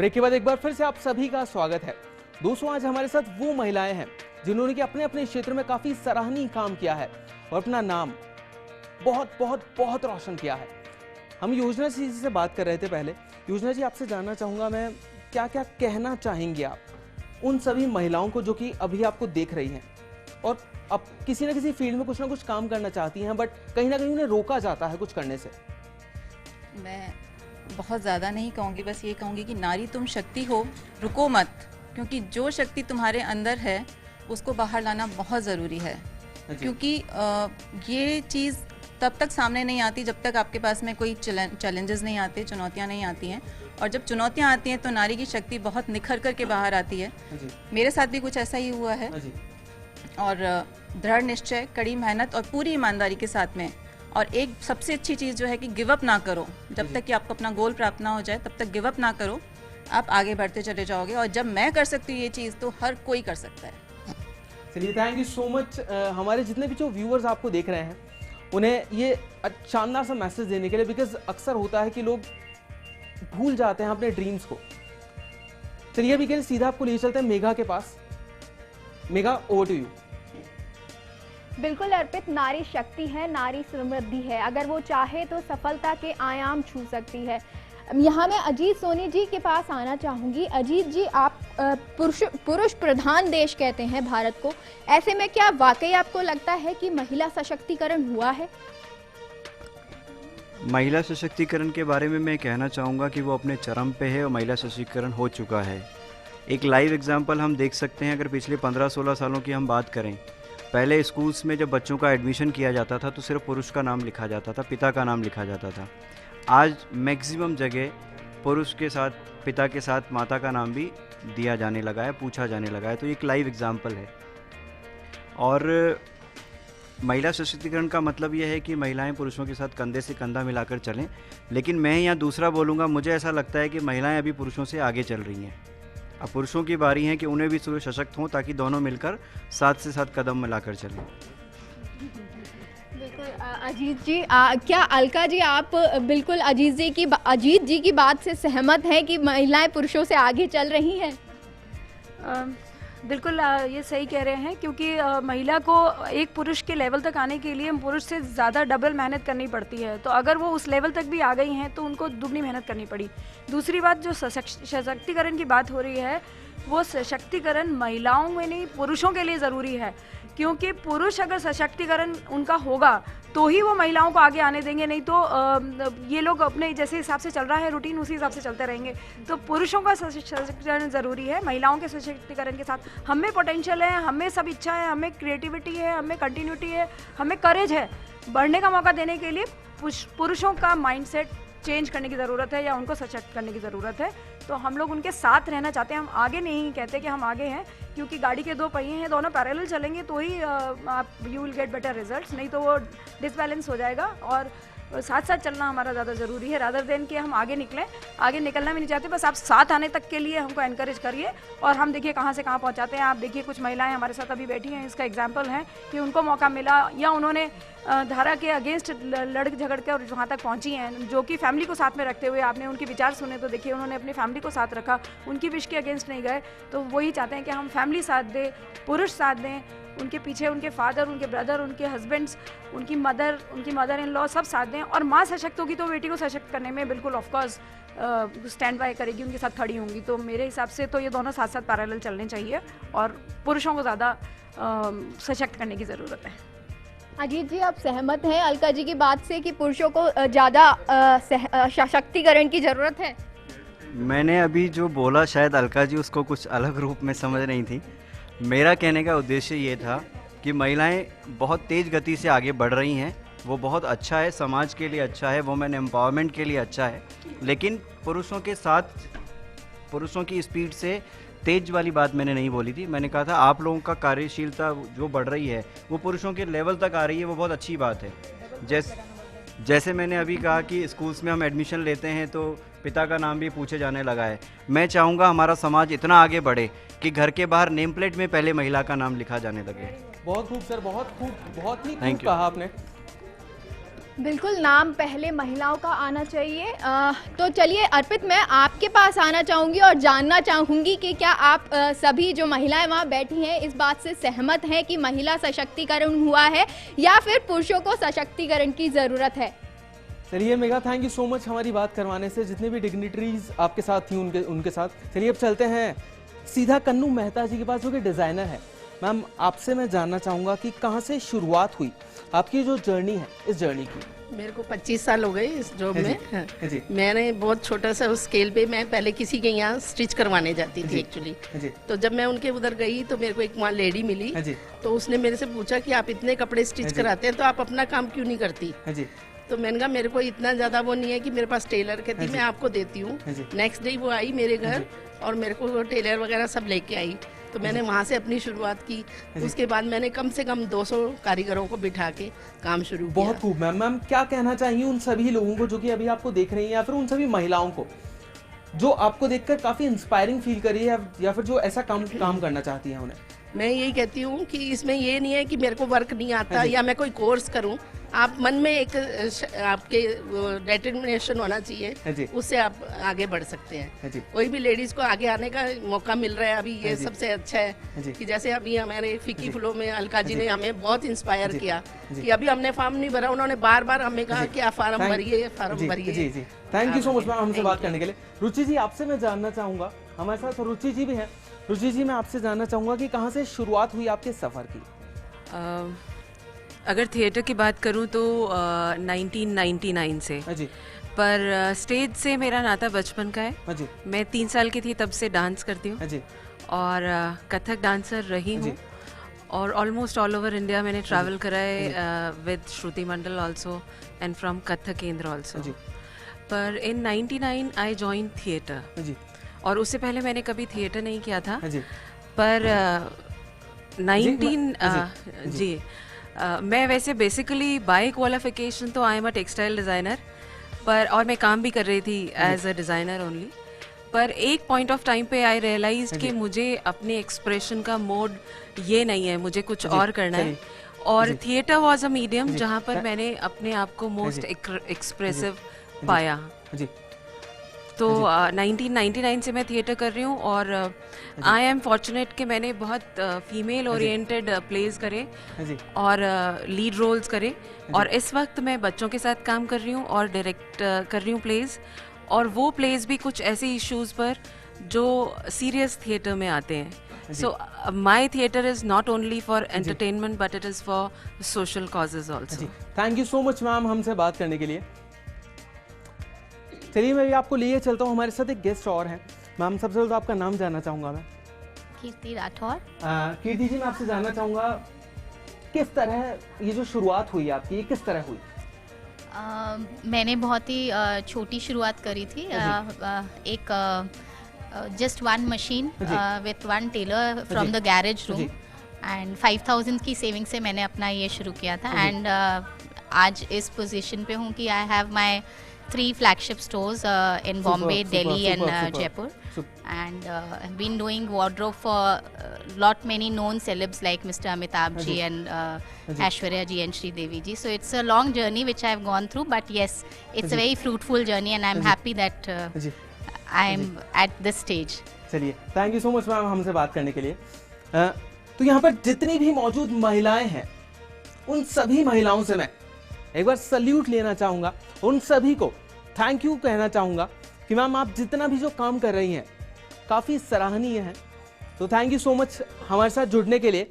Break के बाद एक बार फिर से आप सभी का स्वागत है। दोस्तों, आज हमारे साथ वो महिलाएं हैं जिन्होंने कि अपने अपने क्षेत्र में काफी सराहनीय काम किया है और अपना नाम बहुत बहुत बहुत रोशन किया है। हम योजना जी से बात कर रहे थे पहले। योजना जी, आपसे जानना चाहूंगा मैं, क्या क्या कहना चाहेंगे आप उन सभी महिलाओं को जो कि अभी आपको देख रही हैं और अब किसी न किसी फील्ड में कुछ ना कुछ काम करना चाहती हैं, बट कहीं ना कहीं उन्हें रोका जाता है कुछ करने से? मैं बहुत ज़्यादा नहीं कहूँगी, बस ये कहूँगी कि नारी तुम शक्ति हो, रुको मत, क्योंकि जो शक्ति तुम्हारे अंदर है उसको बाहर लाना बहुत ज़रूरी है। क्योंकि ये चीज़ तब तक सामने नहीं आती जब तक आपके पास में कोई चैलेंजेस नहीं आते, चुनौतियाँ नहीं आती हैं। और जब चुनौतियाँ आती हैं तो नारी की शक्ति बहुत निखर कर के बाहर आती है। मेरे साथ भी कुछ ऐसा ही हुआ है। और दृढ़ निश्चय, कड़ी मेहनत और पूरी ईमानदारी के साथ में, और एक सबसे अच्छी चीज़ जो है कि गिव अप ना करो। जब तक कि आपको अपना गोल प्राप्त ना हो जाए तब तक गिव अप ना करो, आप आगे बढ़ते चले जाओगे। और जब मैं कर सकती हूँ ये चीज़ तो हर कोई कर सकता है। चलिए, थैंक यू सो मच। हमारे जितने भी जो व्यूअर्स आपको देख रहे हैं उन्हें ये शानदार सा मैसेज देने के लिए, बिकॉज अक्सर होता है कि लोग भूल जाते हैं अपने ड्रीम्स को। चलिए अभी के सीधा आपको ले चलते हैं मेघा के पास। Megha, over to you. बिल्कुल अर्पित, नारी शक्ति है, नारी समृद्धि है। अगर वो चाहे तो सफलता के आयाम छू सकती है। यहाँ मैं अजीत सोनी जी के पास आना चाहूँगी। अजीत जी, आप पुरुष प्रधान देश कहते हैं भारत को, ऐसे में क्या वाकई आपको लगता है कि महिला सशक्तिकरण हुआ है? महिला सशक्तिकरण के बारे में मैं कहना चाहूँगा कि वो अपने चरम पे है और महिला सशक्तिकरण हो चुका है। एक लाइव एग्जाम्पल हम देख सकते हैं। अगर पिछले 15-16 सालों की हम बात करें, पहले स्कूल्स में जब बच्चों का एडमिशन किया जाता था तो सिर्फ पुरुष का नाम लिखा जाता था, पिता का नाम लिखा जाता था। आज मैक्सिमम जगह पुरुष के साथ, पिता के साथ माता का नाम भी दिया जाने लगा है, पूछा जाने लगा है। तो एक लाइव एग्जाम्पल है। और महिला सशक्तिकरण का मतलब यह है कि महिलाएं पुरुषों के साथ कंधे से कंधा मिलाकर चलें। लेकिन मैं यहाँ दूसरा बोलूँगा, मुझे ऐसा लगता है कि महिलाएं अभी पुरुषों से आगे चल रही हैं। अब पुरुषों की बारी है कि उन्हें भी सशक्त हों ताकि दोनों मिलकर साथ से साथ कदम मिलाकर चलें। बिल्कुल अजीत जी, क्या अलका जी आप बिल्कुल अजीत जी की बात से सहमत हैं कि महिलाएं पुरुषों से आगे चल रही हैं? बिल्कुल ये सही कह रहे हैं, क्योंकि महिला को एक पुरुष के लेवल तक आने के लिए पुरुष से ज़्यादा डबल मेहनत करनी पड़ती है। तो अगर वो उस लेवल तक भी आ गई हैं तो उनको दुगनी मेहनत करनी पड़ी। दूसरी बात, जो सशक्तिकरण की बात हो रही है, वो सशक्तिकरण महिलाओं में नहीं, पुरुषों के लिए ज़रूरी है। क्योंकि पुरुष अगर सशक्तिकरण उनका होगा तो ही वो महिलाओं को आगे आने देंगे, नहीं तो ये लोग अपने जैसे हिसाब से चल रहा है रूटीन, उसी हिसाब से चलते रहेंगे। तो पुरुषों का सशक्तिकरण ज़रूरी है। महिलाओं के सशक्तिकरण के साथ हमें पोटेंशियल है, हमें सब इच्छा है, हमें क्रिएटिविटी है, हमें कंटिन्यूटी है, हमें करेज है। बढ़ने का मौका देने के लिए पुरुषों का माइंडसेट चेंज करने की ज़रूरत है या उनको सशक्त करने की ज़रूरत है। तो हम लोग उनके साथ रहना चाहते हैं। हम आगे नहीं कहते कि हम आगे हैं, क्योंकि गाड़ी के दो पहिए हैं, दोनों पैरेलल चलेंगे तो ही आप you will get better results, नहीं तो वो डिसबैलेंस हो जाएगा। और साथ साथ चलना हमारा ज़्यादा ज़रूरी है, रादर देन कि हम आगे निकलें। आगे निकलना भी नहीं चाहते, बस आप साथ आने तक के लिए हमको एनकरेज करिए और हम देखिए कहाँ से कहाँ पहुँचाते हैं। आप देखिए कुछ महिलाएं हमारे साथ अभी बैठी हैं, इसका एग्जाम्पल है कि उनको मौका मिला या उन्होंने धारा के अगेंस्ट लड़ झगड़ के और वहाँ तक पहुँची हैं, जो कि फैमिली को साथ में रखते हुए। आपने उनके विचार सुने तो देखिए उन्होंने अपनी फैमिली को साथ रखा, उनकी विश के अगेंस्ट नहीं गए। तो वही चाहते हैं कि हम फैमिली साथ दें, पुरुष साथ दें, उनके पीछे उनके फादर, उनके ब्रदर, उनके हस्बैंड्स, उनकी मदर इन लॉ सब साथ दें। और माँ सशक्त होगी तो बेटी को सशक्त करने में बिल्कुल ऑफकोर्स स्टैंड बाय करेगी, उनके साथ खड़ी होंगी। तो मेरे हिसाब से तो ये दोनों साथ साथ पैरेलल चलने चाहिए और पुरुषों को ज़्यादा सशक्त करने की ज़रूरत है। अजीत जी, आप सहमत हैं अलका जी की बात से कि पुरुषों को ज़्यादा सशक्तिकरण की ज़रूरत है? मैंने अभी जो बोला शायद अलका जी उसको कुछ अलग रूप में समझ नहीं थी। मेरा कहने का उद्देश्य ये था कि महिलाएं बहुत तेज़ गति से आगे बढ़ रही हैं, वो बहुत अच्छा है, समाज के लिए अच्छा है, वुमेन एम्पावरमेंट के लिए अच्छा है। लेकिन पुरुषों के साथ, पुरुषों की स्पीड से तेज वाली बात मैंने नहीं बोली थी। मैंने कहा था आप लोगों का कार्यशीलता जो बढ़ रही है वो पुरुषों के लेवल तक आ रही है, वो बहुत अच्छी बात है। जैसे मैंने अभी कहा कि स्कूल्स में हम एडमिशन लेते हैं तो पिता का नाम भी पूछे जाने लगा है। मैं चाहूँगा हमारा समाज इतना आगे बढ़े कि घर के बाहर नेम प्लेट में पहले महिला का नाम लिखा जाने लगे। बहुत खूब सर, बहुत खूब, बहुत ही खूब Thank you. कहा आपने। बिल्कुल, नाम पहले महिलाओं का आना चाहिए। तो चलिए अर्पित, मैं आपके पास आना चाहूँगी और जानना चाहूँगी कि क्या आप सभी जो महिलाएं वहाँ बैठी हैं इस बात से सहमत हैं कि महिला सशक्तिकरण हुआ है या फिर पुरुषों को सशक्तिकरण की ज़रूरत है? चलिए Megha, thank you so much हमारी बात करवाने से। जितने भी डिग्निटरीज आपके साथ थी उनके साथ। चलिए अब चलते हैं सीधा कन्नू मेहता जी के पास, जो कि डिज़ाइनर है। मैम, आपसे मैं जानना चाहूँगा कि कहाँ से शुरुआत हुई आपकी जो जर्नी है, इस जर्नी की? मेरे को 25 साल हो गए इस जॉब में। हाँ जी। मैंने बहुत छोटा सा उस स्केल पे, मैं पहले किसी के यहाँ स्टिच करवाने जाती थी एक्चुअली। तो जब मैं उनके उधर गई तो मेरे को एक वहाँ लेडी मिली, तो उसने मेरे से पूछा कि आप इतने कपड़े स्टिच कराते हैं तो आप अपना काम क्यों नहीं करती? तो मैंने कहा मेरे को इतना ज़्यादा वो नहीं है कि मेरे पास टेलर, कहती मैं आपको देती हूँ। नेक्स्ट डे वो आई मेरे घर और मेरे को वो टेलर वगैरह सब लेके आई। तो मैंने वहाँ से अपनी शुरुआत की। उसके बाद मैंने कम से कम 200 कारीगरों को बिठा के काम शुरू किया। बहुत खूब मैम। मैम, क्या कहना चाहिए उन सभी लोगों को जो कि अभी आपको देख रही हैं, या फिर उन सभी महिलाओं को जो आपको देखकर काफी इंस्पायरिंग फील करी है, या फिर जो ऐसा काम करना चाहती हैं उन्हें? मैं यही कहती हूँ कि इसमें ये नहीं है कि मेरे को वर्क नहीं आता या मैं कोई कोर्स करूँ। आप मन में एक आपके डिटर्मिनेशन होना चाहिए, उससे आप आगे बढ़ सकते हैं। कोई भी लेडीज को आगे आने का मौका मिल रहा है अभी, ये सबसे अच्छा है कि जैसे अभी हमारे फीकी फुलों में अलका जी ने हमें बहुत इंस्पायर किया कि अभी हमने फॉर्म नहीं भरा, उन्होंने बार बार हमें कहा कि आप फॉर्म भरिए, फॉर्म भरिए। Thank you so much ma'am हमसे बात करने के लिए। रुचि जी, आपसे मैं जानना चाहूँगा, हमारे साथ रुचि जी भी हैं। रुचि जी, मैं आपसे जानना चाहूँगा कि कहाँ से शुरुआत हुई आपके सफ़र की? अगर थिएटर की बात करूं तो 1999 से, पर स्टेज से मेरा नाता बचपन का है। मैं 3 साल की थी तब से डांस करती हूँ और कथक डांसर रही हूँ और ऑलमोस्ट ऑल ओवर इंडिया मैंने ट्रैवल करा है with Shruti Mandal also and from Kathak केंद्र आल्सो। पर इन 99 आई जॉइन थिएटर और उससे पहले मैंने कभी थिएटर नहीं किया था। पर 19 मैं वैसे बेसिकली बाय क्वालिफिकेशन तो I am a textile designer, पर और मैं काम भी कर रही थी एज अ डिज़ाइनर ओनली। पर एक पॉइंट ऑफ टाइम पे आई रियलाइज्ड कि मुझे अपने एक्सप्रेशन का मोड ये नहीं है, मुझे कुछ और करना है। और थिएटर वाज अ मीडियम जहाँ पर मैंने अपने आप को मोस्ट एक्सप्रेसिव पाया। तो 1999 से मैं थिएटर कर रही हूँ और आई एम फॉर्चुनेट कि मैंने बहुत फीमेल ओरिएंटेड प्लेज करे और लीड रोल्स करे। और इस वक्त मैं बच्चों के साथ काम कर रही हूँ और डायरेक्ट कर रही हूँ प्लेज, और वो प्लेज भी कुछ ऐसे इश्यूज पर जो सीरियस थिएटर में आते हैं। So my theatre is not only for entertainment but it is for social causes also. Thank you so much ma'am हमसे बात करने के लिए। चलिए मैं भी आपको लिए चलता हूँ, हमारे साथ एक गेस्ट और हैं। मैम, सबसे पहले तो आपका नाम जानना चाहूँगा मैं। कीर्ति राठौर। कीर्ति जी, मैं आपसे जानना चाहूँगा किस तरह ये जो शुरुआत हुई आपकी, ये किस तरह हुई? मैंने बहुत ही छोटी शुरुआत करी थी। एक just one machine with one tailor from the garage room and 5000 की सेविंग से मैंने अपना ये शुरू किया था। एंड आज इस पोजीशन पे हूँ कि I have my 3 flagship stores in Bombay, Delhi and Jaipur, and I've been doing wardrobe for lot many known celebs like Mr. Amitabh ji and Aishwarya ji and Sri Devi ji. So it's a long journey which I've gone through, but yes, it's a very fruitful journey and I'm happy that I'm at this stage. चलिए, thank you so much ma'am हमसे बात करने के लिए। तो यहाँ पर जितनी भी मौजूद महिलाएं हैं, उन सभी महिलाओं से मैं एक बार सल्यूट लेना चाहूँगा, उन सभी को थैंक यू कहना चाहूँगा कि मैम आप जितना भी जो काम कर रही हैं काफ़ी सराहनीय है। तो थैंक यू सो मच हमारे साथ जुड़ने के लिए।